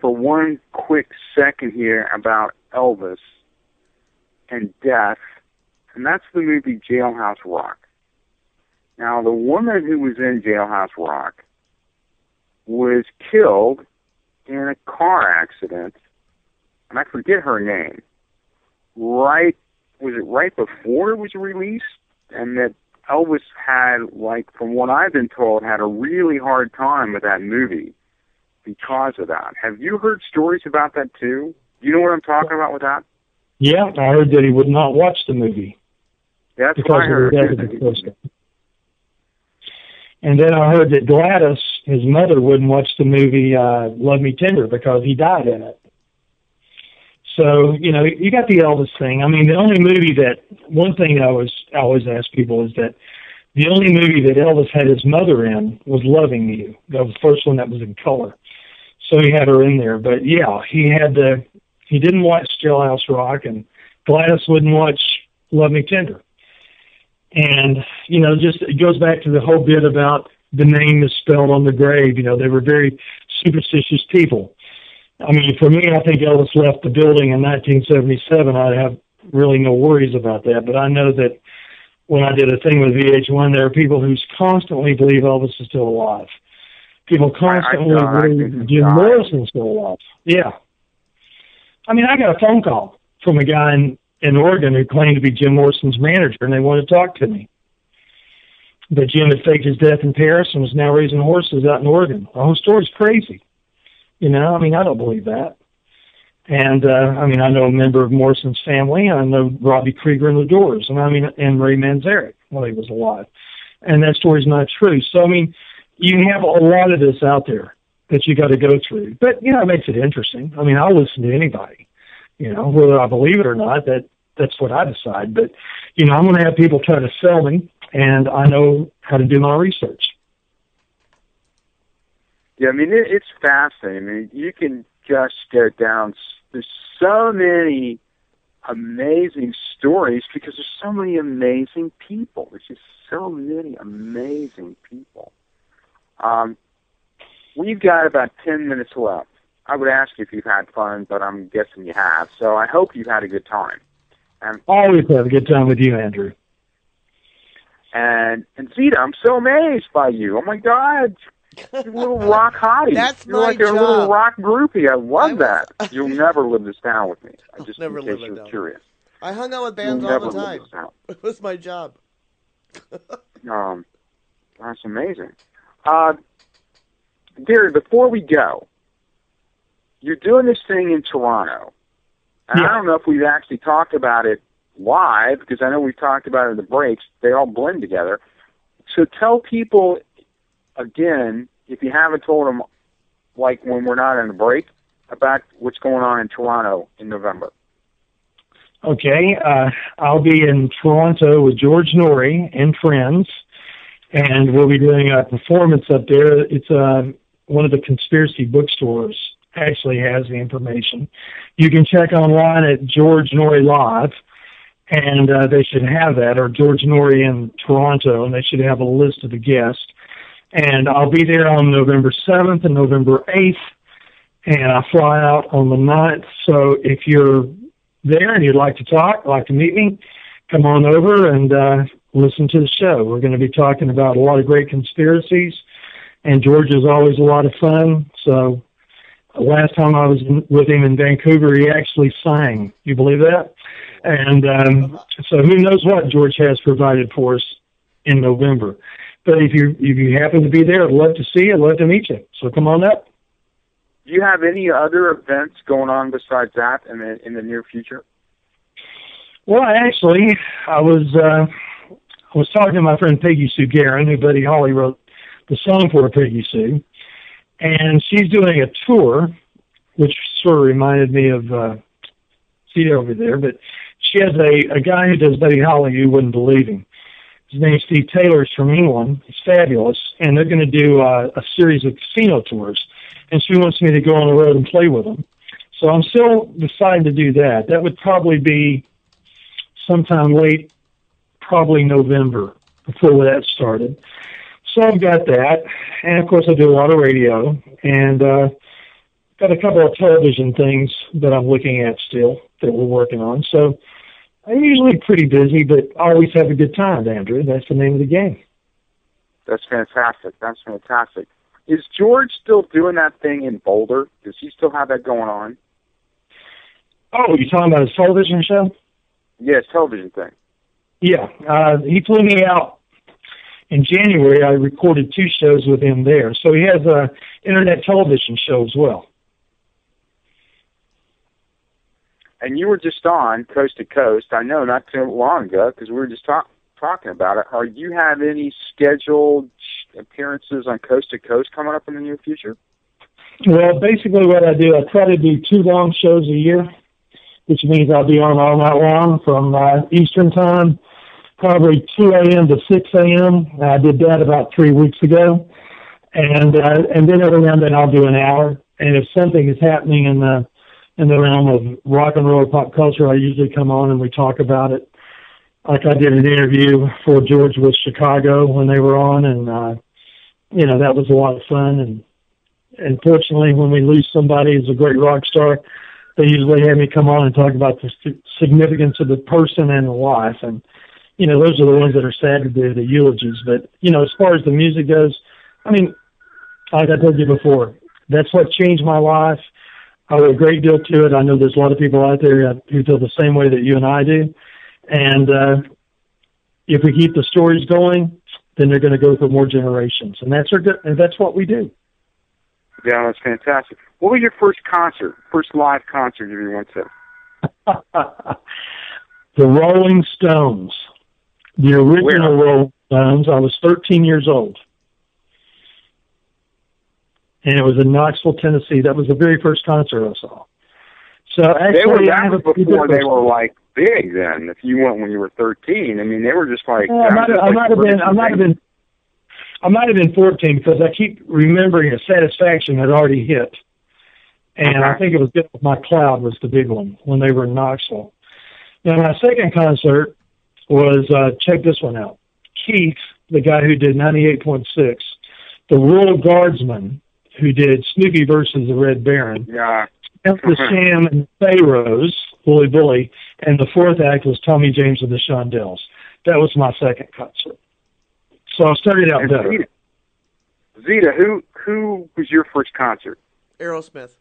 for one quick second here about Elvis and death, and that's the movie Jailhouse Rock. Now, the woman who was in Jailhouse Rock was killed in a car accident, and I forget her name. Was it right before it was released? And that Elvis had, like, from what I've been told, had a really hard time with that movie because of that. Have you heard stories about that too? Do you know what I'm talking about with that? Yeah, I heard that he would not watch the movie. Yeah, that's what I heard. And then I heard that Gladys, his mother, wouldn't watch the movie Love Me Tender because he died in it. So, you know, you got the Elvis thing. I mean, the only movie that, one thing I always ask people is that the only movie that Elvis had his mother in was Loving You. That was the first one that was in color. So he had her in there. But yeah, he didn't watch Jailhouse Rock, and Gladys wouldn't watch Love Me Tender. And, you know, just it goes back to the whole bit about the name is spelled on the grave. You know, they were very superstitious people. I mean, for me, I think Elvis left the building in 1977. I'd have really no worries about that. But I know that when I did a thing with VH1, there are people who constantly believe Elvis is still alive. People constantly believe Jim Morrison's still alive. Yeah. I mean, I got a phone call from a guy in Oregon who claimed to be Jim Morrison's manager, and they wanted to talk to me. But Jim had faked his death in Paris and was now raising horses out in Oregon. The whole story's crazy. You know, I mean, I don't believe that. And, I mean, I know a member of Morrison's family. I know Robbie Krieger and the Doors, and Ray Manzarek while he was alive. And that story's not true. So, I mean, you have a lot of this out there that you got to go through. But, you know, it makes it interesting. I mean, I'll listen to anybody. You know, whether I believe it or not, that's what I decide. But, you know, I'm going to have people try to sell me, and I know how to do my research. Yeah, I mean, it's fascinating. I mean, you can just go down. There's so many amazing stories because there's so many amazing people. There's just so many amazing people. We've got about 10 minutes left. I would ask you if you've had fun, but I'm guessing you have. So I hope you've had a good time. Always have a good time with you, Andrew. And Zita, I'm so amazed by you. Oh, my God. You're a little rock hottie. You're like a little rock groupie. I love that. You'll never live this down with me. Just in case you're curious. I hung out with bands all the time. It was my job. That's amazing. Gary, before we go, you're doing this thing in Toronto. And I don't know if we've actually talked about it live, because I know we've talked about it in the breaks. They all blend together. So tell people, again, if you haven't told them, like when we're not on a break, about what's going on in Toronto in November. Okay. I'll be in Toronto with George Norrie and friends, and we'll be doing a performance up there. It's one of the conspiracy bookstores actually has the information. You can check online at George Norrie Live, and they should have that, or George Norrie in Toronto, and they should have a list of the guests. And I'll be there on November 7th and November 8th, and I fly out on the 9th. So if you're there and you'd like to talk, like to meet me, come on over and listen to the show. We're going to be talking about a lot of great conspiracies, and George is always a lot of fun. So last time I was with him in Vancouver, he actually sang. You believe that? And so who knows what George has provided for us in November. But if you happen to be there, I'd love to see you. I'd love to meet you. So come on up. Do you have any other events going on besides that in the near future? Well, actually, I was talking to my friend Peggy Sue Guerin, who Buddy Holly wrote the song for, Peggy Sue, and she's doing a tour, which sort of reminded me of Cedar over there. But she has a guy who does Buddy Holly. You wouldn't believe him. His name's Steve Taylor. He's from England. He's fabulous. And they're going to do a series of casino tours. And she wants me to go on the road and play with them. So I'm still deciding to do that. That would probably be sometime late, probably November, before that started. So I've got that. And, of course, I do a lot of radio. And got a couple of television things that I'm looking at still that we're working on. So I'm usually pretty busy, but I always have a good time, Andrew. That's the name of the game. That's fantastic. That's fantastic. Is George still doing that thing in Boulder? Does he still have that going on? Oh, you're talking about his television show? Yes, television thing. Yeah. He flew me out in January. I recorded 2 shows with him there. So he has a internet television show as well. And you were just on Coast to Coast, I know, not too long ago, because we were just talking about it. Are you have any scheduled appearances on Coast to Coast coming up in the near future? Well, basically what I do, I try to do 2 long shows a year, which means I'll be on all night long from Eastern time, probably 2 a.m. to 6 a.m. I did that about 3 weeks ago. And then every now and then I'll do an hour. And if something is happening in the realm of rock and roll pop culture, I usually come on and we talk about it. Like I did an interview for George with Chicago when they were on, and that was a lot of fun. And unfortunately, when we lose somebody who's a great rock star, they usually have me come on and talk about the significance of the person and the life. And those are the ones that are sad to do, the eulogies. But as far as the music goes, I mean, like I told you before, that's what changed my life. I owe a great deal to it. I know there's a lot of people out there who feel the same way that you and I do. And if we keep the stories going, then they're going to go for more generations. And that's what we do. Yeah, that's fantastic. What was your first live concert you went to? The Rolling Stones. The original Rolling Stones. I was 13 years old. And it was in Knoxville, Tennessee. That was the very first concert I saw. So actually, that was before they were like big. Then, if you went when you were 13, I mean, they were just like. I might have been 14 because I keep remembering a Satisfaction had already hit, and I think it was Get Off My Cloud was the big one when they were in Knoxville. Now my second concert was check this one out. Keith, the guy who did 98.6, the Royal Guardsman who did Snooky versus the Red Baron. Yeah. Memphis Sam and Pharaohs, Bully Bully, and the fourth act was Tommy James and the Shondells. That was my second concert. So I started out better. Zeta, who was your first concert? Aerosmith.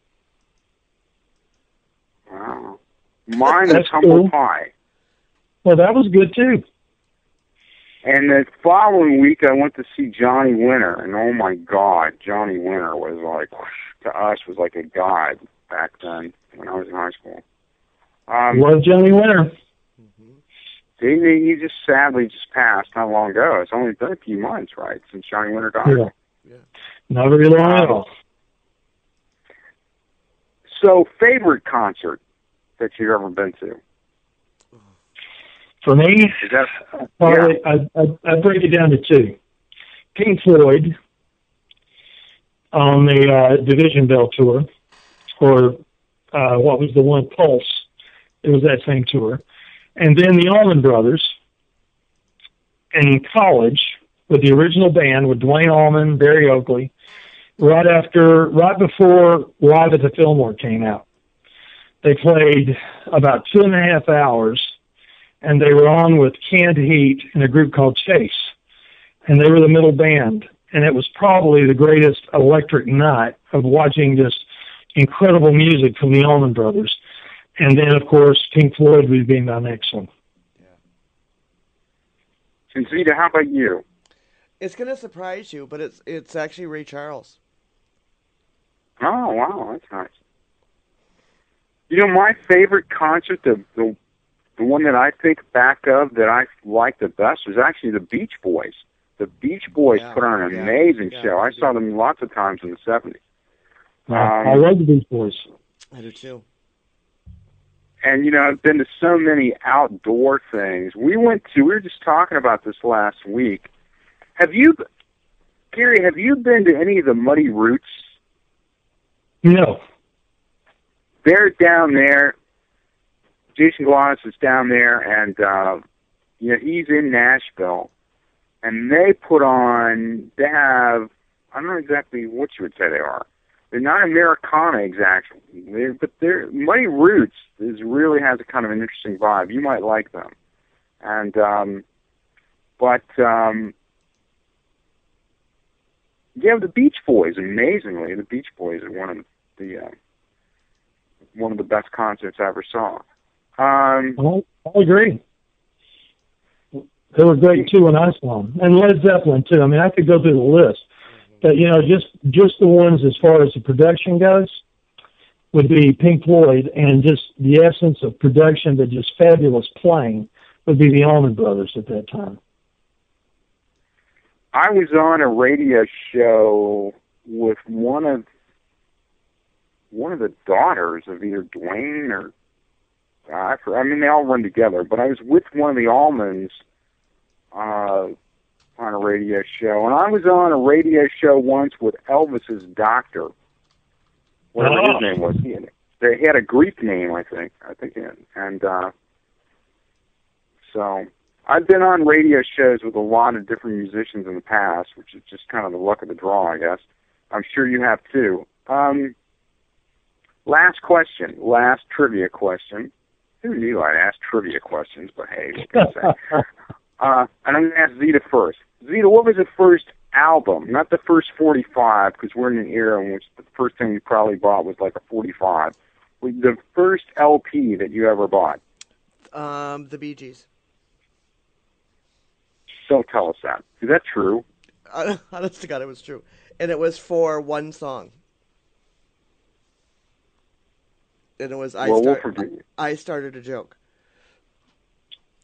Wow. Mine was Humble Pie. Well, that was good too. And the following week, I went to see Johnny Winter, and oh my God, Johnny Winter was like, to us, was like a god back then when I was in high school. Was Johnny Winter? He just sadly passed not long ago. It's only been a few months, right, since Johnny Winter died. Yeah. Not very long at all. So, favorite concert that you've ever been to? For me, I'd break it down to 2. Pink Floyd on the Division Bell tour, or what was the one, Pulse. It was that same tour. And then the Allman Brothers in college with the original band with Dwayne Allman, Barry Oakley, right before Live at the Fillmore came out. They played about 2.5 hours, and they were on with Canned Heat in a group called Chase. And they were the middle band. And it was probably the greatest electric night of watching just incredible music from the Allman Brothers. And then, of course, Pink Floyd would be my next one. Yeah. And Zeta, how about you? It's going to surprise you, but it's actually Ray Charles. Oh, wow, that's nice. You know, my favorite concert, the one that I think back of that I liked the best was actually the Beach Boys. The Beach Boys put on an amazing show. I saw them lots of times in the 70s. I love the Beach Boys. I do too. And, you know, I've been to so many outdoor things. We were just talking about this last week. Gary, have you been to any of the Muddy Roots? No. They're down there. Jason Glass is down there, and, you know, he's in Nashville. And they have, I don't know exactly what you would say they are, They're not Americana exactly, but they're Muddy Roots really has a kind of an interesting vibe. You might like them, and yeah, the Beach Boys. Amazingly, the Beach Boys are one of the best concerts I ever saw. Well, I agree. They were great too when I saw them, and Led Zeppelin too. I mean, I could go through the list, but just the ones as far as the production goes would be Pink Floyd, and just the essence of production, but just fabulous playing would be the Allman Brothers at that time. I was on a radio show with one of the daughters of either Dwayne or I mean, they all run together, but I was with one of the Allmans on a radio show, and I was on a radio show once with Elvis's doctor, whatever his name was. He had a Greek name, I think he had, and so I've been on radio shows with a lot of different musicians in the past, which is just kind of the luck of the draw, I guess. I'm sure you have too. Last trivia question. Who knew I'd ask trivia questions, but hey, what can I say? And I'm going to ask Zita first. Zita, what was the first album? Not the first 45, because we're in an era in which the first thing you probably bought was like a 45. The first LP that you ever bought? The Bee Gees. Don't tell us that. Is that true? Honest to God, it was true. And it was for one song. And it was I Started a Joke.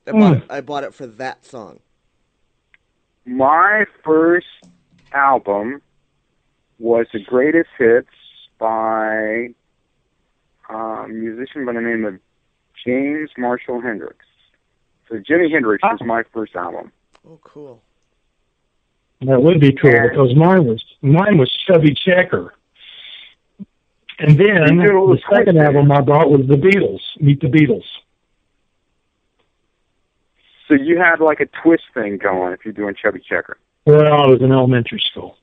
I bought it for that song. My first album was the Greatest Hits by a musician by the name of James Marshall Hendricks. So Jimi Hendrix was my first album. Oh, cool. That would be cool, because mine was Chubby Checker. And then the second album I bought was the Beatles, Meet the Beatles. So you had like a twist thing going if you're doing Chubby Checker. Well, I was in elementary school.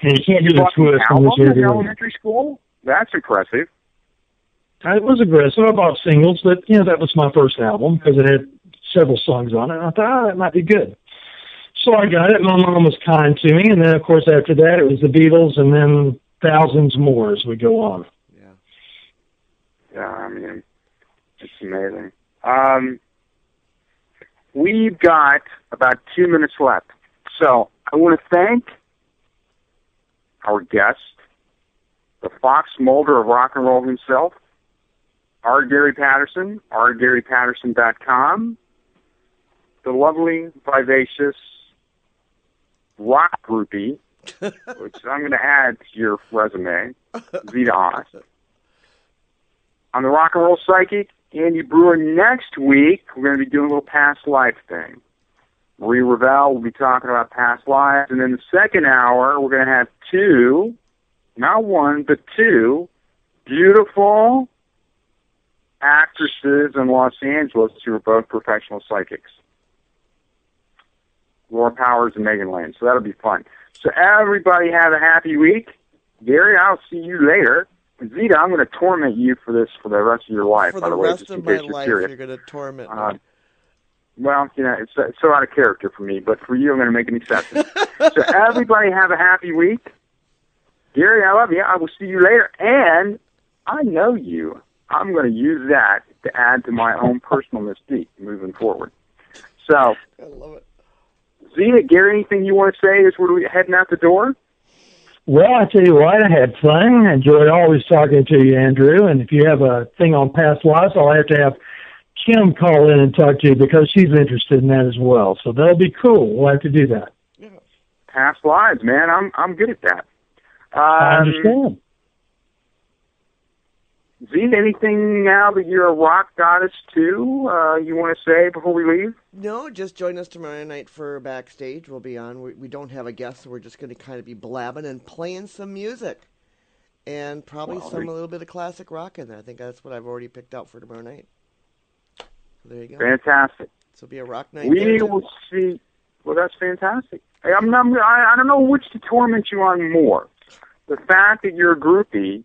And you can't do the twist unless you're in elementary school? That's impressive. It was aggressive. I bought singles, but that was my first album because it had several songs on it. And I thought, that might be good. So I got it. My mom was kind to me. And then, of course, after that, it was the Beatles and then thousands more as we go on. Yeah, I mean, it's amazing. We've got about 2 minutes left. So I want to thank our guest, the Fox Mulder of rock and roll himself, R. Gary Patterson, RNR.RGaryPatterson.2014-09-15, the lovely, vivacious rock groupie, which I'm going to add to your resume, Zita Haas. On the Rock and Roll Psychic, Andy Brewer. Next week, we're going to be doing a little past life thing. Marie Ravel will be talking about past lives. And then the second hour, we're going to have two, not one, but two beautiful actresses in Los Angeles who are both professional psychics. Laura Powers and Megan Lane. So that'll be fun. So everybody have a happy week. Gary, I'll see you later. Zita, I'm going to torment you for this for the rest of your life. For the rest of my life, you're going to torment me. Well, it's so out of character for me, but for you, I'm going to make an exception. So everybody have a happy week. Gary, I love you. I will see you later. And I know you. I'm going to use that to add to my own personal mystique moving forward. So, I love it. Zita, Gary, anything you want to say as we're heading out the door? Well, I tell you what, I had fun. I enjoyed always talking to you, Andrew. And if you have a thing on past lives, I'll have to have Kim call in and talk to you because she's interested in that as well. So that'll be cool. We'll have to do that. Yeah. Past lives, man. I'm good at that. I understand. Zita, anything now that you're a rock goddess too you want to say before we leave? No, just join us tomorrow night for Backstage. We'll be on. We don't have a guest, so we're just going to kind of be blabbing and playing some music. And probably a little bit of classic rock in there. I think that's what I've already picked out for tomorrow night. So there you go. Fantastic. This will be a rock night. We will see. Well, that's fantastic. I don't know which to torment you on more. the fact that you're a groupie